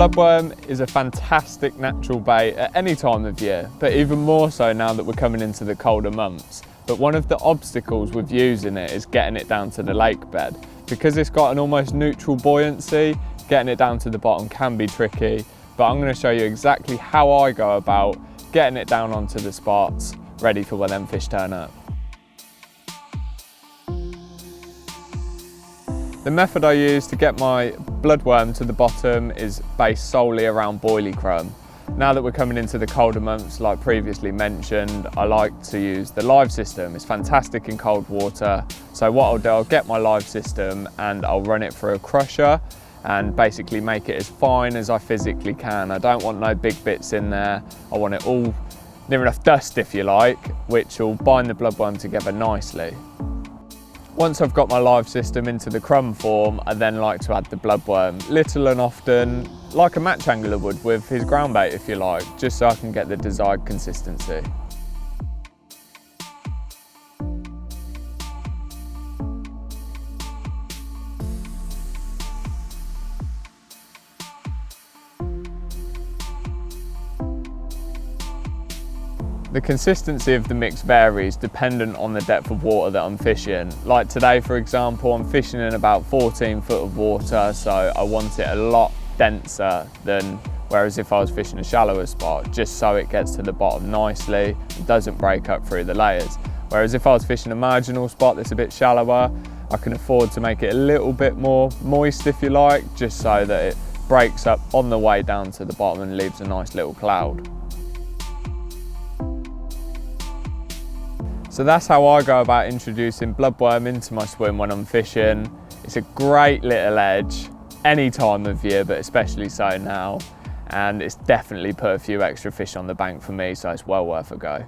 Bloodworm is a fantastic natural bait at any time of year, but even more so now that we're coming into the colder months. But one of the obstacles with using it is getting it down to the lake bed. Because it's got an almost neutral buoyancy, getting it down to the bottom can be tricky, but I'm going to show you exactly how I go about getting it down onto the spots, ready for when them fish turn up. The method I use to get my bloodworm to the bottom is based solely around boilie crumb. Now that we're coming into the colder months, like previously mentioned, I like to use the live system. It's fantastic in cold water. So what I'll do, I'll get my live system and I'll run it through a crusher and basically make it as fine as I physically can. I don't want no big bits in there. I want it all near enough dust, if you like, which will bind the bloodworm together nicely. Once I've got my live system into the crumb form, I then like to add the bloodworm, little and often, like a match angler would with his ground bait, if you like, just so I can get the desired consistency. The consistency of the mix varies dependent on the depth of water that I'm fishing. Like today, for example, I'm fishing in about 14 foot of water, so I want it a lot denser than whereas if I was fishing a shallower spot, just so it gets to the bottom nicely, it doesn't break up through the layers. Whereas if I was fishing a marginal spot that's a bit shallower, I can afford to make it a little bit more moist, if you like, just so that it breaks up on the way down to the bottom and leaves a nice little cloud. So that's how I go about introducing bloodworm into my swim when I'm fishing. It's a great little edge any time of year, but especially so now. And it's definitely put a few extra fish on the bank for me, so it's well worth a go.